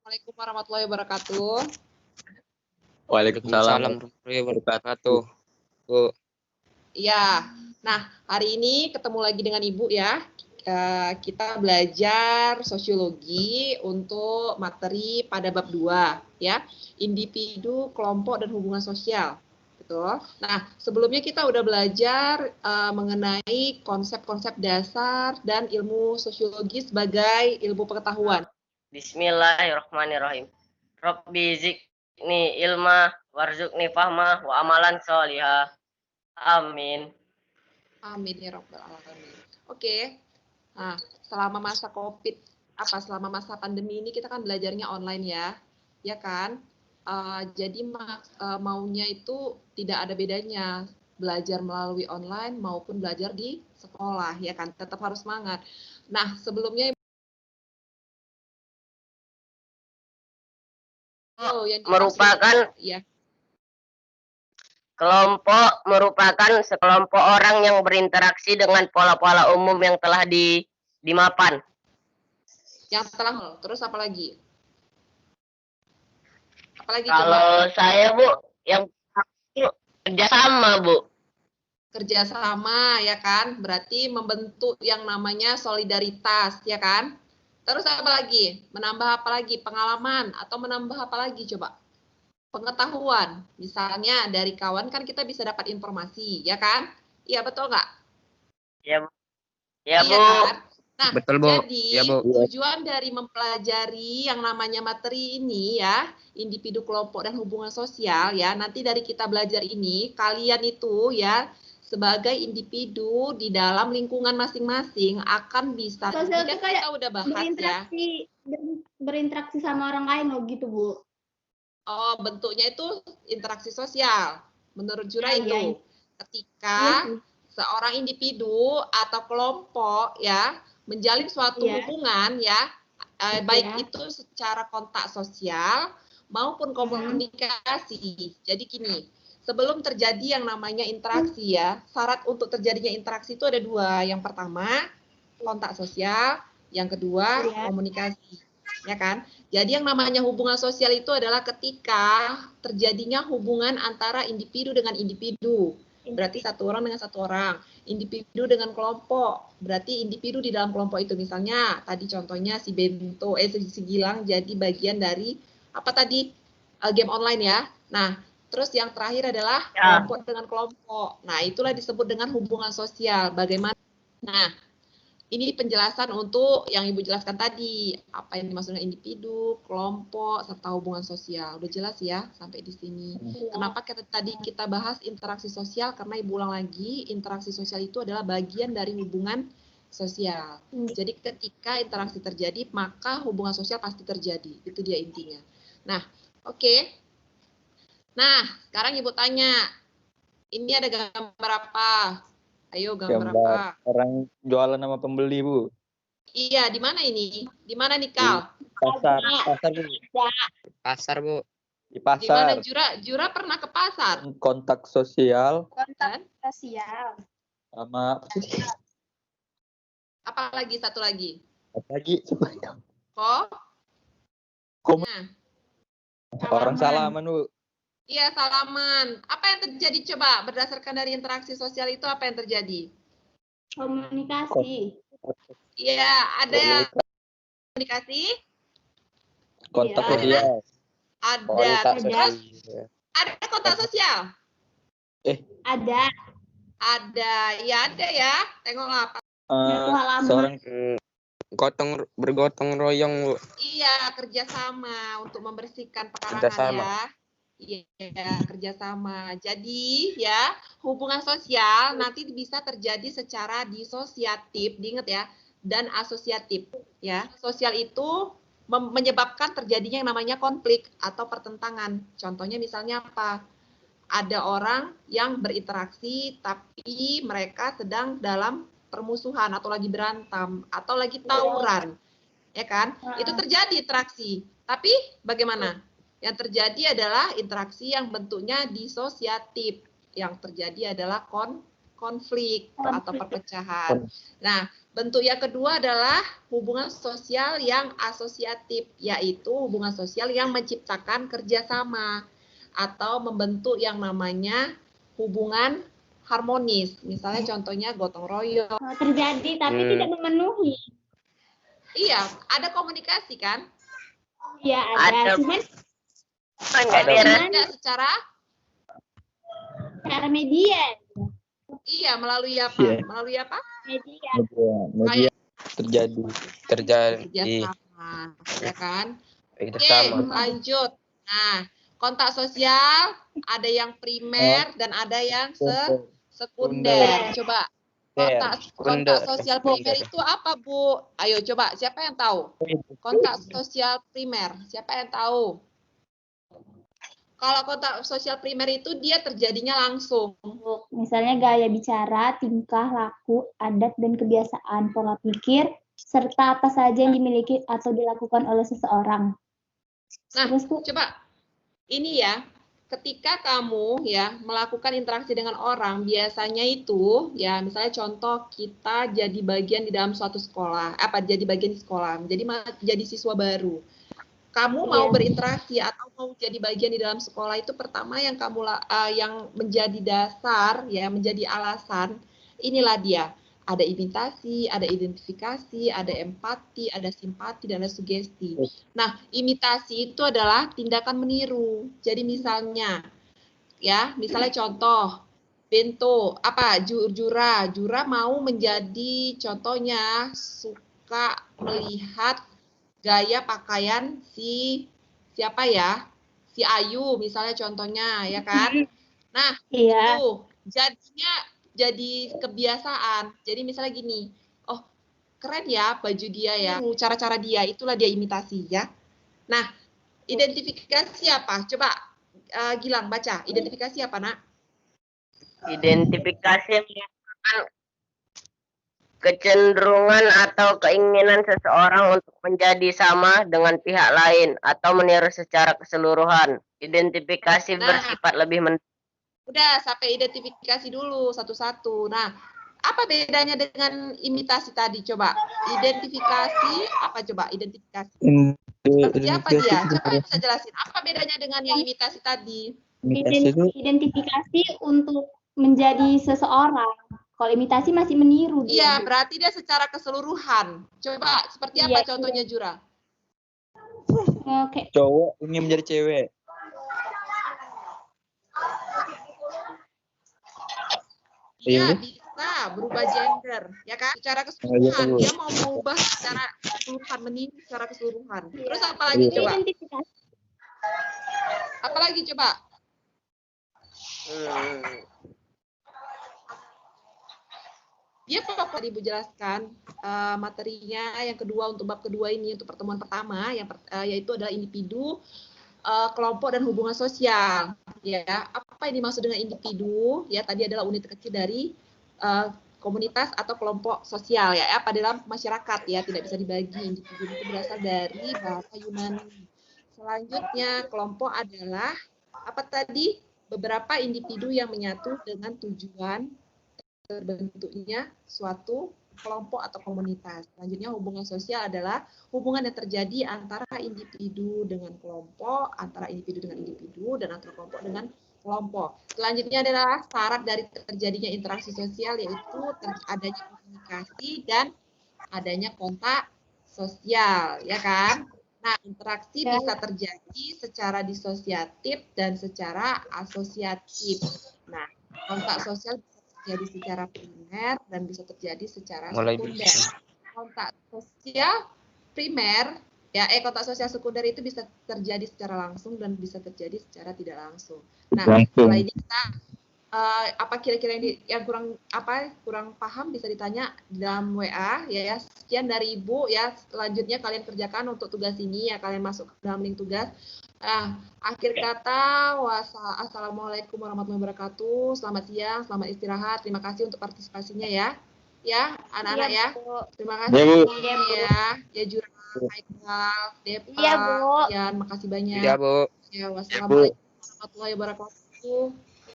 Assalamualaikum warahmatullahi wabarakatuh. Waalaikumsalam warahmatullahi wabarakatuh. Bu. Iya. Nah, hari ini ketemu lagi dengan Ibu ya. Kita belajar sosiologi untuk materi pada bab 2 ya. Individu, kelompok dan hubungan sosial. Betul. Nah, sebelumnya kita udah belajar mengenai konsep-konsep dasar dan ilmu sosiologi sebagai ilmu pengetahuan. Bismillahirrahmanirrahim. Rabbi zidni ilma warzuqni fahma wa amalan sholihah. Amin. Amin ya rabbal alamin. Oke. Nah, selama masa Covid, selama masa pandemi ini kita kan belajarnya online ya. Ya kan? Jadi maunya itu tidak ada bedanya belajar melalui online maupun belajar di sekolah ya kan. Tetap harus semangat. Nah, sebelumnya yang merupakan ya. Kelompok merupakan sekelompok orang yang berinteraksi dengan pola-pola umum yang telah dimapan. Yang telah, terus apa lagi? Apalagi kalau coba? Saya, Bu, yang kerjasama, Bu. Kerjasama, ya kan? Berarti membentuk yang namanya solidaritas, ya kan? Terus apa lagi? Menambah apa lagi? Pengalaman atau menambah apa lagi coba? Pengetahuan. Misalnya dari kawan kan kita bisa dapat informasi, ya kan? Iya, betul nggak? Ya, Bu. Ya, iya, Bu. Kan? Nah, Betul, Bu. Jadi Ya, Bu. tujuan dari mempelajari yang namanya materi ini ya, individu, kelompok, dan hubungan sosial ya, nanti dari kita belajar ini, kalian itu ya, sebagai individu di dalam lingkungan masing-masing akan bisa, sosial itu kayak kita udah bahas berinteraksi sama orang lain loh gitu, Bu. Oh, bentuknya itu interaksi sosial. Menurut Jura itu ketika seorang individu atau kelompok ya menjalin suatu hubungan ya, baik itu secara kontak sosial maupun komunikasi. Jadi gini, sebelum terjadi yang namanya interaksi ya, syarat untuk terjadinya interaksi itu ada 2. Yang pertama, kontak sosial, yang kedua, komunikasi. Ya kan? Jadi yang namanya hubungan sosial itu adalah ketika terjadinya hubungan antara individu dengan individu. Berarti satu orang dengan satu orang. Individu dengan kelompok. Berarti individu di dalam kelompok itu. Misalnya tadi contohnya si Bento, si Gilang jadi bagian dari apa tadi? Game online ya. Nah, terus yang terakhir adalah kelompok dengan kelompok. Nah, itulah disebut dengan hubungan sosial. Bagaimana? Nah, ini penjelasan untuk yang Ibu jelaskan tadi, apa yang dimaksud dengan individu, kelompok, serta hubungan sosial. Udah jelas ya sampai di sini. Kenapa tadi kita bahas interaksi sosial? Karena Ibu ulang lagi, interaksi sosial itu adalah bagian dari hubungan sosial. Jadi ketika interaksi terjadi, maka hubungan sosial pasti terjadi. Itu dia intinya. Nah, oke. Nah, sekarang Ibu tanya, ini ada gambar apa? Ayo gambar apa? Orang jualan sama pembeli, Bu. Iya, di mana ini? Di mana nih, Kal? Pasar, Bu. Pasar, Bu. Di pasar. Di mana Jura pernah ke pasar? Kontak sosial. Kontak sosial. Sama apa lagi satu lagi? Apa lagi? Nah. Orang salaman, Bu. Iya, salaman. Apa yang terjadi coba? Berdasarkan dari interaksi sosial itu apa yang terjadi? Komunikasi. Iya, ada komunikasi. Kontak sosial. Ada. Terus ada kontak sosial? Ada. Ada. Ya, ada ya. Tengoklah apa. Seorang bergotong royong, Bu. Iya, kerjasama untuk membersihkan pekarangan ya. Iya, kerjasama. Jadi ya, hubungan sosial nanti bisa terjadi secara disosiatif, diingat ya, dan asosiatif. Ya, sosial itu menyebabkan terjadinya yang namanya konflik atau pertentangan. Contohnya misalnya apa? Ada orang yang berinteraksi tapi mereka sedang dalam permusuhan atau lagi berantem atau lagi tawuran. Ya kan? Itu terjadi interaksi. Tapi bagaimana? Yang terjadi adalah interaksi yang bentuknya disosiatif. Yang terjadi adalah konflik atau perpecahan. Nah, bentuk yang kedua adalah hubungan sosial yang asosiatif, yaitu hubungan sosial yang menciptakan kerjasama atau membentuk yang namanya hubungan harmonis. Misalnya contohnya gotong royong. Terjadi tapi tidak memenuhi. Iya, ada komunikasi kan? Iya, ada. Cuman tidak secara media. Iya, melalui apa? Iya. Melalui apa? Media terjadi. Kerjasama, ya kan? Oke, lanjut. Nah, kontak sosial ada yang primer dan ada yang sekunder. Coba kontak sosial primer itu apa, Bu? Ayo coba, siapa yang tahu? Kontak sosial primer, siapa yang tahu? Kalau kontak sosial primer itu dia terjadinya langsung. Misalnya gaya bicara, tingkah laku, adat dan kebiasaan, pola pikir, serta apa saja yang dimiliki atau dilakukan oleh seseorang. Nah, coba ini ya, ketika kamu ya melakukan interaksi dengan orang, biasanya itu ya misalnya contoh kita jadi bagian di dalam suatu sekolah, jadi bagian di sekolah, jadi siswa baru. Kamu mau berinteraksi atau mau jadi bagian di dalam sekolah itu pertama yang yang menjadi dasar ya, menjadi alasan, inilah dia. Ada imitasi, ada identifikasi, ada empati, ada simpati, dan ada sugesti. Nah, imitasi itu adalah tindakan meniru. Jadi misalnya contoh Bento, Jura mau menjadi contohnya suka melihat gaya pakaian si Ayu misalnya contohnya ya kan. Nah, itu jadinya jadi kebiasaan. Jadi misalnya gini, oh keren ya baju dia ya, cara-cara dia, itulah dia imitasi ya. Nah, identifikasi apa? Coba Gilang baca, identifikasi apa nak? Identifikasi merupakan kecenderungan atau keinginan seseorang untuk menjadi sama dengan pihak lain atau meniru secara keseluruhan. Identifikasi bersifat lebih udah sampai identifikasi dulu satu-satu. Nah, apa bedanya dengan imitasi tadi? Coba identifikasi apa? Coba identifikasi. Seperti apa dia? Coba bisa jelasin. Apa bedanya dengan yang imitasi tadi? Identifikasi untuk menjadi seseorang. Kalau imitasi masih meniru. Iya, berarti dia secara keseluruhan. Coba seperti apa contohnya Jura? Oke. Cowok ingin menjadi cewek. Iya, bisa berubah gender, ya kan? Secara keseluruhan, dia mau mengubah secara keseluruhan, meniru secara keseluruhan. Terus apa lagi coba? Apa lagi coba? Dia pokoknya Ibu jelaskan materinya yang kedua untuk bab kedua ini untuk pertemuan pertama yaitu adalah individu, kelompok dan hubungan sosial. Ya, apa yang dimaksud dengan individu? Ya, tadi adalah unit kecil dari komunitas atau kelompok sosial ya, apa dalam masyarakat ya, tidak bisa dibagi. Individu itu berasal dari bahasa Yunani. Selanjutnya kelompok adalah apa tadi? Beberapa individu yang menyatu dengan tujuan terbentuknya suatu kelompok atau komunitas. Selanjutnya hubungan sosial adalah hubungan yang terjadi antara individu dengan kelompok, antara individu dengan individu, dan antara kelompok dengan kelompok. Selanjutnya adalah syarat dari terjadinya interaksi sosial, yaitu adanya komunikasi dan adanya kontak sosial, ya kan? Nah, interaksi bisa terjadi secara disosiatif dan secara asosiatif. Nah, kontak sosial bisa terjadi secara primer dan bisa terjadi secara sekunder. Kontak sosial primer kontak sosial sekunder itu bisa terjadi secara langsung dan bisa terjadi secara tidak langsung. Nah, setelah ini kita apa kira-kira yang kurang paham bisa ditanya di dalam WA ya. Sekian dari Ibu ya. Selanjutnya kalian kerjakan untuk tugas ini ya, kalian masuk ke dalam link tugas. Akhir kata, assalamualaikum warahmatullahi wabarakatuh. Selamat siang, selamat istirahat. Terima kasih untuk partisipasinya ya. Ya, anak-anak ya. Terima kasih ya Jura, Haikal, Depa, Ian, makasih banyak. Iya, Bu. Ya, wassalamualaikum warahmatullahi wabarakatuh.